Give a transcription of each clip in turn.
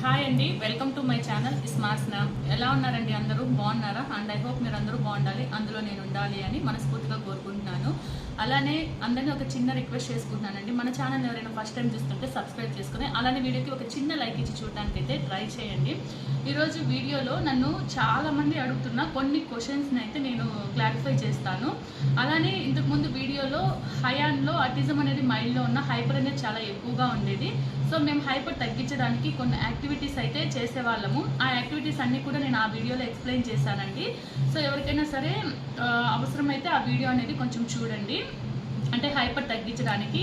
Hi అండి, welcome to my channel smart snap. ఎలా ఉన్నారండి? అందరూ బాగున్నారా? అండ్ ఐ హోప్ మీరు అందరూ బాగుండాలి, అందులో నేను ఉండాలి అని మనస్ఫూర్తిగా కోరుకుంటున్నాను. అలానే అందరినీ ఒక చిన్న రిక్వెస్ట్ చేసుకుంటున్నానండి, మన ఛానల్ ఎవరైనా ఫస్ట్ టైం చూస్తుంటే సబ్స్క్రైబ్ చేసుకుని అలానే వీడియోకి ఒక చిన్న లైక్ ఇచ్చి చూడడానికి అయితే ట్రై చేయండి. ఈరోజు వీడియోలో నన్ను చాలామంది అడుగుతున్న కొన్ని క్వశ్చన్స్ని అయితే నేను క్లారిఫై చేస్తాను. అలానే ఇంతకుముందు వీడియోలో హయాన్లో ఆటిజం అనేది మైండ్లో ఉన్న హైపర్ అనేది చాలా ఎక్కువగా ఉండేది. సో మేము హైపర్ తగ్గించడానికి కొన్ని యాక్టివిటీస్ అయితే చేసేవాళ్ళము. ఆ యాక్టివిటీస్ అన్నీ కూడా నేను ఆ వీడియోలో ఎక్స్ప్లెయిన్ చేశానండి. సో ఎవరికైనా సరే అవసరమైతే ఆ వీడియో అనేది కొంచెం చూడండి. అంటే హైపర్ తగ్గించడానికి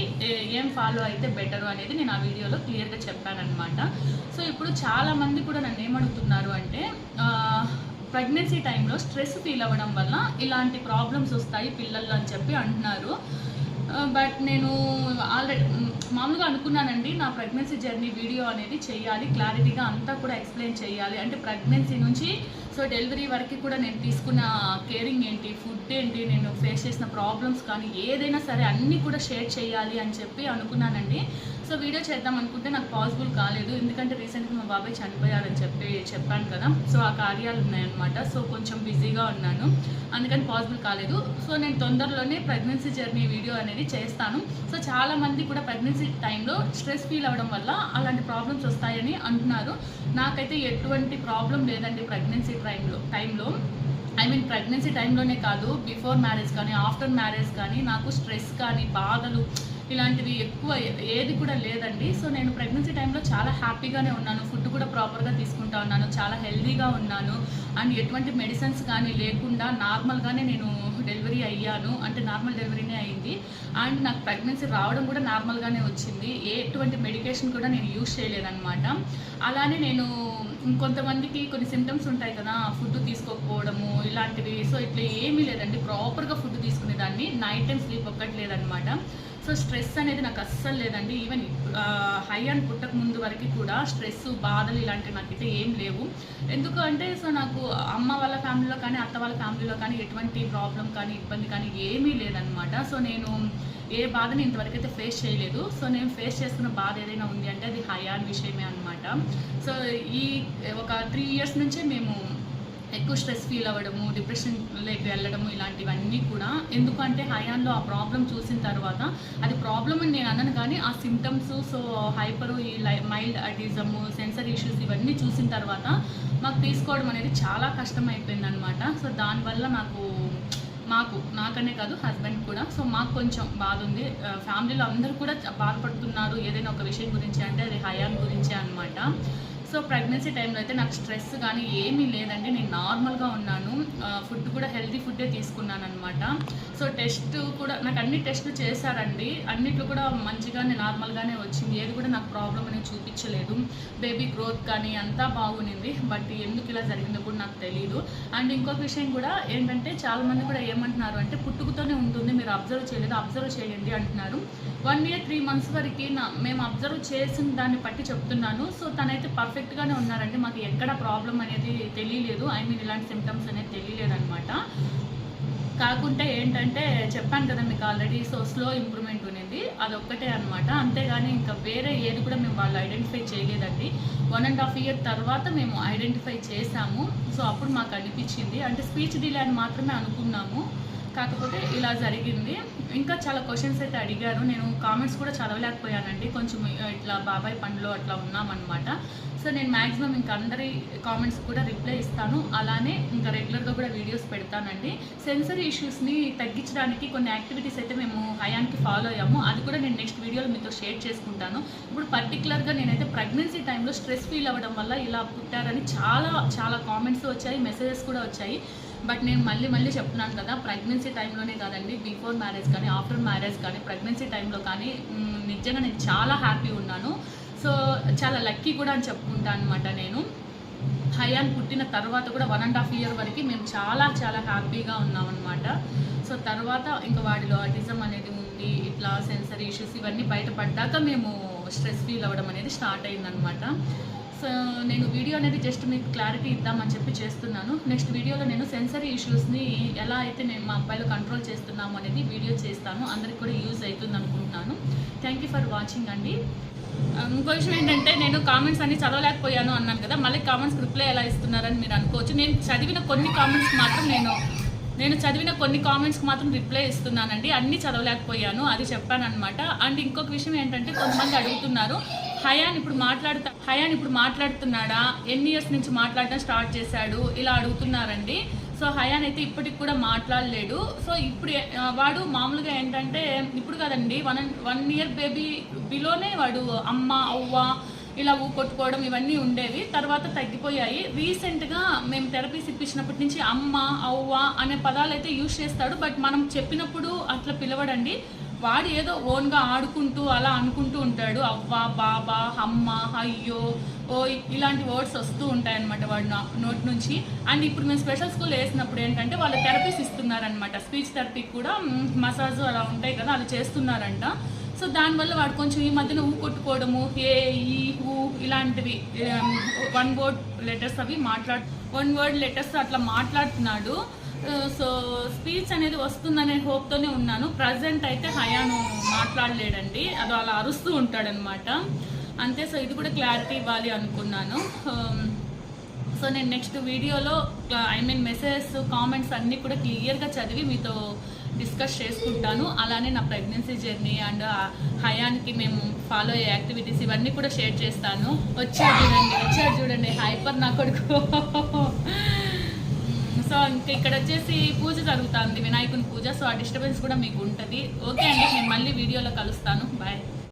ఏం ఫాలో అయితే బెటరు అనేది నేను ఆ వీడియోలో క్లియర్గా చెప్పానన్నమాట. సో ఇప్పుడు చాలామంది కూడా నన్ను ఏమడుగుతున్నారు అంటే ప్రెగ్నెన్సీ టైంలో స్ట్రెస్ ఫీల్ అవ్వడం వల్ల ఇలాంటి ప్రాబ్లమ్స్ వస్తాయి పిల్లల్లో అని చెప్పి అంటున్నారు. బట్ నేను ఆల్రెడీ మామూలుగా అనుకున్నానండి, నా ప్రెగ్నెన్సీ జర్నీ వీడియో అనేది చేయాలి, క్లారిటీగా అంతా కూడా ఎక్స్ప్లెయిన్ చేయాలి. అంటే ప్రెగ్నెన్సీ నుంచి సో డెలివరీ వరకు కూడా నేను తీసుకున్న కేరింగ్ ఏంటి, ఫుడ్ ఏంటి, నేను ఫేస్ చేసిన ప్రాబ్లమ్స్ కానీ ఏదైనా సరే అన్నీ కూడా షేర్ చేయాలి అని చెప్పి అనుకున్నానండి. సో వీడియో చేద్దాం అనుకుంటే నాకు పాసిబుల్ కాలేదు, ఎందుకంటే రీసెంట్గా మా బాబాయ్ చనిపోయారని చెప్పాను కదా. సో ఆ కార్యాలు ఉన్నాయన్నమాట. సో కొంచెం బిజీగా ఉన్నాను, అందుకని పాసిబుల్ కాలేదు. సో నేను తొందరలోనే ప్రెగ్నెన్సీ జర్నీ వీడియో అనేది చేస్తాను. సో చాలామంది కూడా ప్రెగ్నెన్సీ టైంలో స్ట్రెస్ ఫీల్ అవ్వడం వల్ల అలాంటి ప్రాబ్లమ్స్ వస్తాయని అంటున్నారు. నాకైతే ఎటువంటి ప్రాబ్లం లేదండి ప్రెగ్నెన్సీ టైంలో. ఐ మీన్ ప్రెగ్నెన్సీ టైంలోనే కాదు, బిఫోర్ మ్యారేజ్ కానీ ఆఫ్టర్ మ్యారేజ్ కానీ నాకు స్ట్రెస్ కానీ బాధలు ఇలాంటివి ఎక్కువ ఏది కూడా లేదండి. సో నేను ప్రెగ్నెన్సీ టైంలో చాలా హ్యాపీగానే ఉన్నాను, ఫుడ్ కూడా ప్రాపర్గా తీసుకుంటా ఉన్నాను, చాలా హెల్తీగా ఉన్నాను. అండ్ ఎటువంటి మెడిసిన్స్ కానీ లేకుండా నార్మల్గానే నేను డెలివరీ అయ్యాను. అంటే నార్మల్ డెలివరీనే అయింది. అండ్ నాకు ప్రెగ్నెన్సీ రావడం కూడా నార్మల్గానే వచ్చింది. ఎటువంటి మెడికేషన్ కూడా నేను యూజ్ చేయలేదన్నమాట. అలానే నేను ఇంకొంతమందికి కొన్ని సిమ్టమ్స్ ఉంటాయి కదా, ఫుడ్ తీసుకోకపోవడము ఇలాంటివి. సో ఇట్లా ఏమీ లేదండి, ప్రాపర్గా ఫుడ్ తీసుకునేదాన్ని, నైట్ టైం స్లీప్ ఒక్కటి లేదనమాట. సో స్ట్రెస్ అనేది నాకు అస్సలు లేదండి. ఈవెన్ హయాన్ పుట్టక ముందు వరకు కూడా స్ట్రెస్ బాధలు ఇలాంటివి నాకైతే ఏం లేవు. ఎందుకు అంటే సో నాకు అమ్మ వాళ్ళ ఫ్యామిలీలో కానీ అత్త వాళ్ళ ఫ్యామిలీలో కానీ ఎటువంటి ప్రాబ్లం కానీ ఇబ్బంది కానీ ఏమీ లేదనమాట. సో నేను ఏ బాధని ఇంతవరకు అయితే ఫేస్ చేయలేదు. సో నేను ఫేస్ చేస్తున్న బాధ ఏదైనా ఉంది అంటే అది హయాన్ విషయమే అనమాట. సో ఈ ఒక 3 years నుంచే మేము ఎక్కువ స్ట్రెస్ ఫీల్ అవ్వడము, డిప్రెషన్లోకి వెళ్ళడము ఇలాంటివన్నీ కూడా. ఎందుకంటే హయాన్లో ఆ ప్రాబ్లం చూసిన తర్వాత, అది ప్రాబ్లం అని నేను అన్నాను కానీ ఆ సిమ్టమ్స్, సో హైపరు, ఈ మైల్డ్ ఆటిజము, సెన్సరీ ఇష్యూస్ ఇవన్నీ చూసిన తర్వాత మాకు తీసుకోవడం అనేది చాలా కష్టం అయిపోయింది అనమాట. సో దానివల్ల నాకనే కాదు హస్బెండ్ కూడా సో మాకు కొంచెం బాధ ఉంది. ఫ్యామిలీలో అందరూ కూడా బాధపడుతున్నారు ఏదైనా ఒక విషయం గురించి అంటే అది హయాన్ గురించే అనమాట. సో ప్రెగ్నెన్సీ టైంలో అయితే నాకు స్ట్రెస్ కానీ ఏమీ లేదండి, నేను నార్మల్గా ఉన్నాను. ఫుడ్ కూడా హెల్తీ ఫుడ్డే తీసుకున్నాను అనమాట. సో టెస్ట్ కూడా నాకు అన్ని టెస్టులు చేశారండి, అన్నిట్లో కూడా మంచిగానే నార్మల్గానే వచ్చింది. ఏది కూడా నాకు ప్రాబ్లం అనేది చూపించలేదు. బేబీ గ్రోత్ కానీ అంతా బాగుంది. బట్ ఎందుకు ఇలా జరిగిందో కూడా నాకు తెలియదు. అండ్ ఇంకొక విషయం కూడా ఏంటంటే చాలామంది కూడా ఏమంటున్నారు అంటే పుట్టుకతోనే ఉంటుంది, మీరు అబ్జర్వ్ చేయలేదు, అబ్జర్వ్ చేయండి అంటున్నారు. 1 year 3 months వరకు మేము అబ్జర్వ్ చేసిన దాన్ని బట్టి చెప్తున్నాను. సో తనైతే పర్ఫెక్ట్గానే ఉన్నారండి, మాకు ఎక్కడ ప్రాబ్లం అనేది తెలియలేదు. ఐ మీన్ ఇలాంటి సిమ్టమ్స్ అనేది తెలియలేదన్నమాట. కాకుంటే ఏంటంటే చెప్పాను కదా మీకు ఆల్రెడీ, సో స్లో ఇంప్రూవ్మెంట్ ఉన్నది, అదొక్కటే అనమాట. అంతేగాని ఇంకా వేరే ఏది కూడా మేము వాళ్ళు ఐడెంటిఫై చేయలేదండి. 1.5 year తర్వాత మేము ఐడెంటిఫై చేసాము. సో అప్పుడు మాకు అనిపించింది, అంటే స్పీచ్ డిలే అని మాత్రమే అనుకున్నాము, కాకపోతే ఇలా జరిగింది. ఇంకా చాలా క్వశ్చన్స్ అయితే అడిగారు, నేను కామెంట్స్ కూడా చదవలేకపోయానండి, కొంచెం ఇట్లా బాబాయ్ పనిలో అట్లా ఉన్నామన్నమాట. సో నేను మ్యాక్సిమం ఇంకా అందరి కామెంట్స్ కూడా రిప్లై ఇస్తాను. అలానే ఇంకా రెగ్యులర్గా కూడా వీడియోస్ పెడతానండి. సెన్సరీ ఇష్యూస్ని తగ్గించడానికి కొన్ని యాక్టివిటీస్ అయితే మేము హయాన్కి ఫాలో అయ్యాము, అది కూడా నేను నెక్స్ట్ వీడియోలో మీతో షేర్ చేసుకుంటాను. ఇప్పుడు పర్టికులర్గా నేనైతే ప్రెగ్నెన్సీ టైంలో స్ట్రెస్ ఫీల్ అవ్వడం వల్ల ఇలా పుట్టారని చాలా కామెంట్స్ వచ్చాయి, మెసేజెస్ కూడా వచ్చాయి. బట్ నేను మళ్ళీ చెప్తున్నాను కదా, ప్రెగ్నెన్సీ టైంలోనే కాదండి, బిఫోర్ మ్యారేజ్ కానీ ఆఫ్టర్ మ్యారేజ్ కానీ ప్రెగ్నెన్సీ టైంలో కానీ నిజంగా నేను చాలా హ్యాపీ ఉన్నాను. సో చాలా లక్కీ కూడా అని చెప్పుకుంటాను అనమాట. నేను హయాన్ పుట్టిన తర్వాత కూడా 1.5 year వరకు మేము చాలా హ్యాపీగా ఉన్నామన్నమాట. సో తర్వాత ఇంకా వాడిలో ఆటిజం అనేది ఉంది, ఇట్లా సెన్సరీ ఇష్యూస్ ఇవన్నీ బయటపడ్డాక మేము స్ట్రెస్ ఫీల్ అవ్వడం అనేది స్టార్ట్ అయిందనమాట. సో నేను వీడియో అనేది జస్ట్ మీకు క్లారిటీ ఇద్దామని చెప్పి చేస్తున్నాను. నెక్స్ట్ వీడియోలో నేను సెన్సరీ ఇష్యూస్ని ఎలా అయితే నేను మా అబ్బాయిలో కంట్రోల్ చేస్తున్నాము అనేది వీడియో చేస్తాను. అందరికి కూడా యూజ్ అవుతుంది అనుకుంటున్నాను. థ్యాంక్ యూ ఫర్ వాచింగ్ అండి. ఇంకో విషయం ఏంటంటే, నేను కామెంట్స్ అన్ని చదవలేకపోయాను అన్నాను కదా, మళ్ళీ కామెంట్స్ రిప్లై ఎలా ఇస్తున్నారని మీరు అనుకోవచ్చు. నేను చదివిన కొన్ని కామెంట్స్కి మాత్రం రిప్లై ఇస్తున్నానండి. అన్నీ చదవలేకపోయాను, అది చెప్పానమాట. అండ్ ఇంకొక విషయం ఏంటంటే, కొంతమంది అడుగుతున్నారు, హయాన్ ఇప్పుడు మాట్లాడుతున్నాడా, ఎన్ని ఇయర్స్ నుంచి మాట్లాడడం స్టార్ట్ చేశాడు, ఇలా అడుగుతున్నారండి. సో హయాన్ అయితే ఇప్పటికి కూడా మాట్లాడలేడు. సో ఇప్పుడు వాడు మామూలుగా ఏంటంటే, ఇప్పుడు కదండి 1 year బేబీ బిలోనే వాడు అమ్మ అవ్వ ఇలా కొట్టుకోవడం ఇవన్నీ ఉండేవి. తర్వాత తగ్గిపోయాయి. రీసెంట్గా మేము థెరపీస్ ఇప్పించినప్పటి నుంచి అమ్మ అవ్వ అనే పదాలు అయితే యూజ్ చేస్తాడు. బట్ మనం చెప్పినప్పుడు అట్లా పిలవడండి. వాడు ఏదో ఓన్గా ఆడుకుంటూ అలా అనుకుంటూ ఉంటాడు. అవ్వ బాబా అమ్మ అయ్యో ఓ ఇలాంటి వర్డ్స్ వస్తూ ఉంటాయన్నమాట వాడు నోటి నుంచి. అండ్ ఇప్పుడు మేము స్పెషల్ స్కూల్ వేసినప్పుడు ఏంటంటే, వాళ్ళు థెరపీస్ ఇస్తున్నారనమాట. స్పీచ్ థెరపీ కూడా మసాజ్ అలా ఉంటాయి కదా, అది చేస్తున్నారంట. సో దానివల్ల వాడు కొంచెం ఈ మధ్యన కొట్టుకోవడము, ఏ ఈ ఊ ఇలాంటివి 1 word లెటర్స్ అవి 1 word లెటర్స్ అట్లా మాట్లాడుతున్నాడు. సో స్పీచ్ అనేది వస్తుందనే హోప్తోనే ఉన్నాను. ప్రజెంట్ అయితే హయాను మాట్లాడలేడండి, అది అలా అరుస్తూ ఉంటాడనమాట అంతే. సో ఇది కూడా క్లారిటీ ఇవ్వాలి అనుకున్నాను. సో నేను నెక్స్ట్ వీడియోలో మెసేజెస్ కామెంట్స్ అన్నీ కూడా క్లియర్గా చదివి మీతో డిస్కస్ చేసుకుంటాను. అలానే నా ప్రెగ్నెన్సీ జర్నీ అండ్ హయాన్కి మేము ఫాలో అయ్యే యాక్టివిటీస్ ఇవన్నీ కూడా షేర్ చేస్తాను. వచ్చాడు చూడండి హైపర్ నా కొడుకు. సో ఇంకా ఇక్కడ వచ్చేసి పూజ జరుగుతుంది, వినాయకుని పూజ. సో ఆ డిస్టర్బెన్స్ కూడా మీకు ఉంటుంది. ఓకే అండి, నేను మళ్ళీ వీడియోలో కలుస్తాను. బాయ్.